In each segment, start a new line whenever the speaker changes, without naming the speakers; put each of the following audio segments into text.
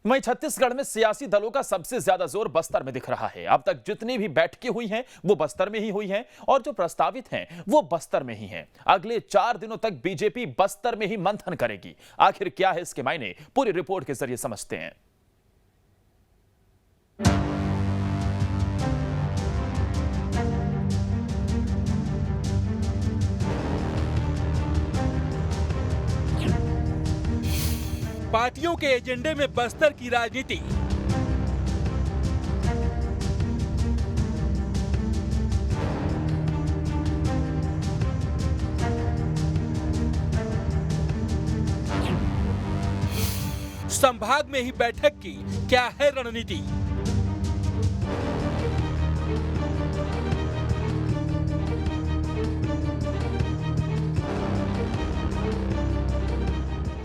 वहीं छत्तीसगढ़ में सियासी दलों का सबसे ज्यादा जोर बस्तर में दिख रहा है। अब तक जितनी भी बैठकें हुई हैं वो बस्तर में ही हुई हैं और जो प्रस्तावित हैं वो बस्तर में ही हैं। अगले 4 दिनों तक बीजेपी बस्तर में ही मंथन करेगी। आखिर क्या है इसके मायने, पूरी रिपोर्ट के जरिए समझते हैं।
पार्टियों के एजेंडे में बस्तर की राजनीति। संभाग में ही बैठक की क्या है रणनीति?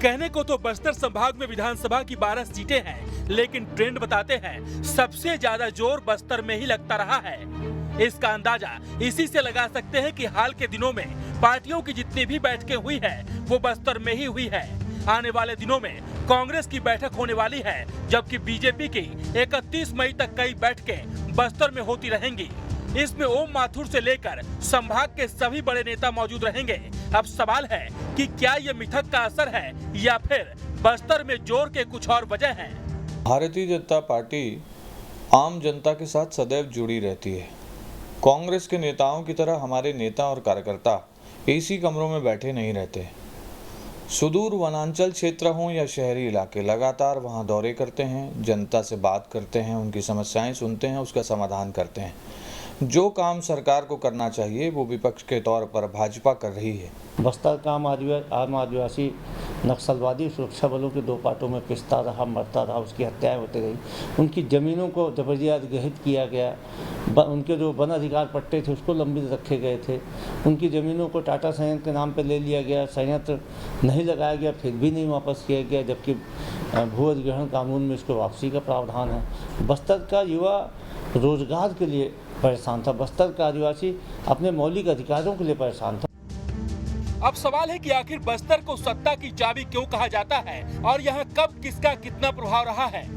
कहने को तो बस्तर संभाग में विधानसभा की 12 सीटें हैं, लेकिन ट्रेंड बताते हैं सबसे ज्यादा जोर बस्तर में ही लगता रहा है। इसका अंदाजा इसी से लगा सकते हैं कि हाल के दिनों में पार्टियों की जितनी भी बैठकें हुई है वो बस्तर में ही हुई है। आने वाले दिनों में कांग्रेस की बैठक होने वाली है, जबकि बीजेपी की 31 मई तक कई बैठकें बस्तर में होती रहेंगी। इसमें ओम माथुर से लेकर संभाग के सभी बड़े नेता मौजूद रहेंगे। अब सवाल है कि क्या ये मिथक का असर है या फिर बस्तर में जोर के कुछ और वजह हैं?
भारतीय जनता पार्टी आम जनता के साथ सदैव जुड़ी रहती है। कांग्रेस के नेताओं की तरह हमारे नेता और कार्यकर्ता एसी कमरों में बैठे नहीं रहते। सुदूर वनांचल क्षेत्र हों या शहरी इलाके, लगातार वहां दौरे करते हैं, जनता से बात करते हैं, उनकी समस्याएं सुनते हैं, उसका समाधान करते हैं। जो काम सरकार को करना चाहिए वो विपक्ष के तौर पर भाजपा कर रही है।
बस्तर का आम आदिवासी नक्सलवादी सुरक्षा बलों के 2 पार्टों में पिसता रहा, मरता रहा, उसकी हत्याएं होती रही। उनकी ज़मीनों को जबरदस्ती अधिग्रहित किया गया। उनके जो वन अधिकार पट्टे थे उसको लंबित रखे गए थे। उनकी ज़मीनों को टाटा संयंत्र के नाम पर ले लिया गया, संयंत्र नहीं लगाया गया, फिर भी नहीं वापस किया गया, जबकि भू अधिग्रहण कानून में इसको वापसी का प्रावधान है। बस्तर का युवा रोजगार के लिए परेशान था। बस्तर का आदिवासी अपने मौलिक अधिकारों के लिए परेशान था।
अब सवाल है कि आखिर बस्तर को सत्ता की चाबी क्यों कहा जाता है और यहाँ कब किसका कितना प्रभाव रहा है?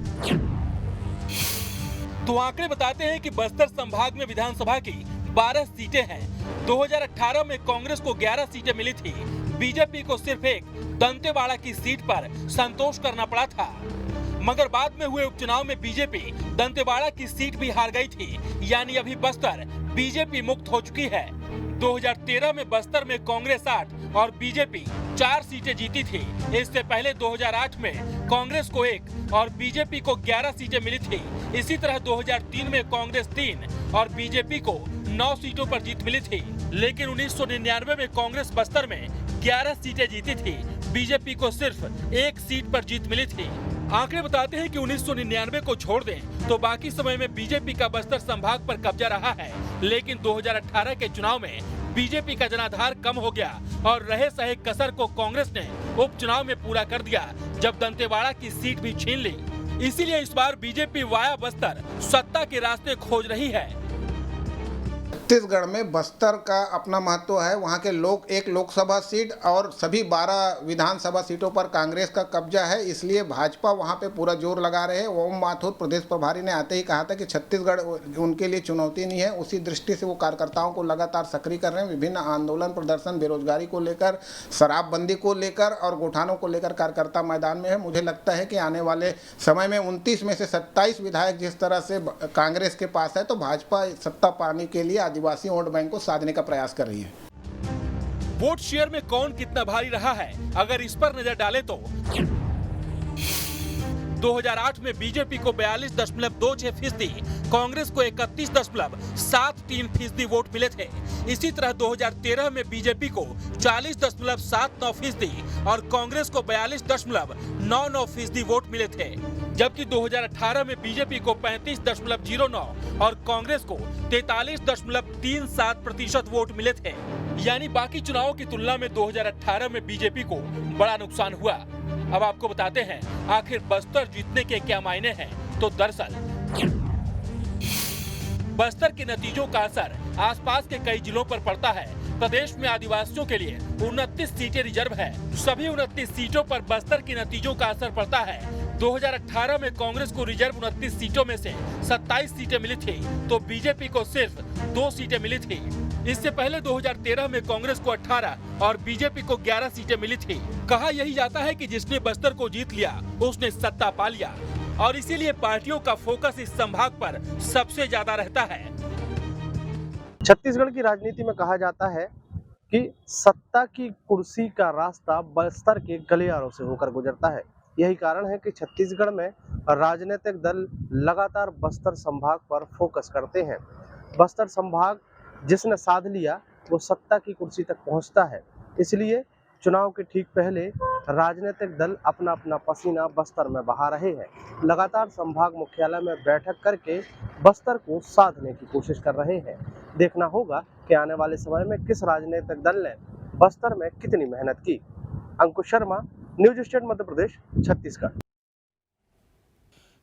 तो आंकड़े बताते हैं कि बस्तर संभाग में विधानसभा की 12 सीटें हैं। 2018 में कांग्रेस को 11 सीटें मिली थी। बीजेपी को सिर्फ एक दंतेवाड़ा की सीट पर संतोष करना पड़ा था, मगर बाद में हुए उपचुनाव में बीजेपी दंतेवाड़ा की सीट भी हार गई थी। यानी अभी बस्तर बीजेपी मुक्त हो चुकी है। 2013 में बस्तर में कांग्रेस 8 और बीजेपी 4 सीटें जीती थी। इससे पहले 2008 में कांग्रेस को 1 और बीजेपी को 11 सीटें मिली थी। इसी तरह 2003 में कांग्रेस 3 और बीजेपी को 9 सीटों पर जीत मिली थी। लेकिन 1999 में कांग्रेस बस्तर में 11 सीटें जीती थी, बीजेपी को सिर्फ 1 सीट पर जीत मिली थी। आंकड़े बताते हैं कि 1999 को छोड़ दें तो बाकी समय में बीजेपी का बस्तर संभाग पर कब्जा रहा है। लेकिन 2018 के चुनाव में बीजेपी का जनाधार कम हो गया और रहे सहे कसर को कांग्रेस ने उपचुनाव में पूरा कर दिया, जब दंतेवाड़ा की सीट भी छीन ली। इसीलिए इस बार बीजेपी वाया बस्तर सत्ता के रास्ते खोज रही है।
छत्तीसगढ़ में बस्तर का अपना महत्व है। वहाँ के लोग एक लोकसभा सीट और सभी 12 विधानसभा सीटों पर कांग्रेस का कब्जा है, इसलिए भाजपा वहाँ पे पूरा जोर लगा रहे हैं। ओम माथुर प्रदेश प्रभारी ने आते ही कहा था कि छत्तीसगढ़ उनके लिए चुनौती नहीं है। उसी दृष्टि से वो कार्यकर्ताओं को लगातार सक्रिय कर रहे हैं। विभिन्न आंदोलन प्रदर्शन, बेरोजगारी को लेकर, शराबबंदी को लेकर और गोठानों को लेकर कार्यकर्ता मैदान में है। मुझे लगता है कि आने वाले समय में 29 में से 27 विधायक जिस तरह से कांग्रेस के पास है, तो भाजपा सत्ता पाने के लिए आदिवासी वोट बैंक को साधने का प्रयास कर रही है।
वोट शेयर में कौन कितना भारी रहा है, अगर इस पर नजर डालें तो 2008 में बीजेपी को 42.26%, कांग्रेस को 31.73% वोट मिले थे। इसी तरह 2013 में बीजेपी को 40.79% और कांग्रेस को 42.99% वोट मिले थे, जबकि 2018 में बीजेपी को 35.09 और कांग्रेस को 43.37% वोट मिले थे। यानी बाकी चुनावों की तुलना में 2018 में बीजेपी को बड़ा नुकसान हुआ। अब आपको बताते हैं आखिर बस्तर जीतने के क्या मायने हैं। तो दरअसल बस्तर के नतीजों का असर आसपास के कई जिलों पर पड़ता है। प्रदेश में आदिवासियों के लिए 29 सीटें रिजर्व है। सभी 29 सीटों पर बस्तर के नतीजों का असर पड़ता है। 2018 में कांग्रेस को रिजर्व 29 सीटों में से 27 सीटें मिली थी, तो बीजेपी को सिर्फ 2 सीटें मिली थी। इससे पहले 2013 में कांग्रेस को 18 और बीजेपी को 11 सीटें मिली थी। कहा यही जाता है कि जिसने बस्तर को जीत लिया उसने सत्ता पा लिया, और इसीलिए पार्टियों का फोकस इस संभाग पर सबसे ज्यादा रहता है।
छत्तीसगढ़ की राजनीति में कहा जाता है कि सत्ता की कुर्सी का रास्ता बस्तर के गलियारों से होकर गुजरता है। यही कारण है कि छत्तीसगढ़ में राजनीतिक दल लगातार बस्तर संभाग पर फोकस करते हैं। बस्तर संभाग जिसने साध लिया वो सत्ता की कुर्सी तक पहुंचता है। इसलिए चुनाव के ठीक पहले राजनीतिक दल अपना अपना पसीना बस्तर में बहा रहे हैं। लगातार संभाग मुख्यालय में बैठक करके बस्तर को साधने की कोशिश कर रहे हैं। देखना होगा कि आने वाले समय में किस राजनीतिक दल ने बस्तर में कितनी मेहनत की। अंकुश शर्मा, न्यूज स्टेट मध्य प्रदेश, छत्तीसगढ़।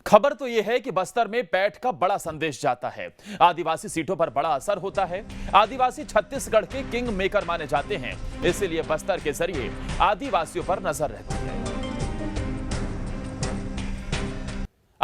खबर तो यह है कि बस्तर में पैठ का बड़ा संदेश जाता है। आदिवासी सीटों पर बड़ा असर होता है। आदिवासी छत्तीसगढ़ के किंग मेकर माने जाते हैं, इसीलिए बस्तर के जरिए आदिवासियों पर नजर रहती है।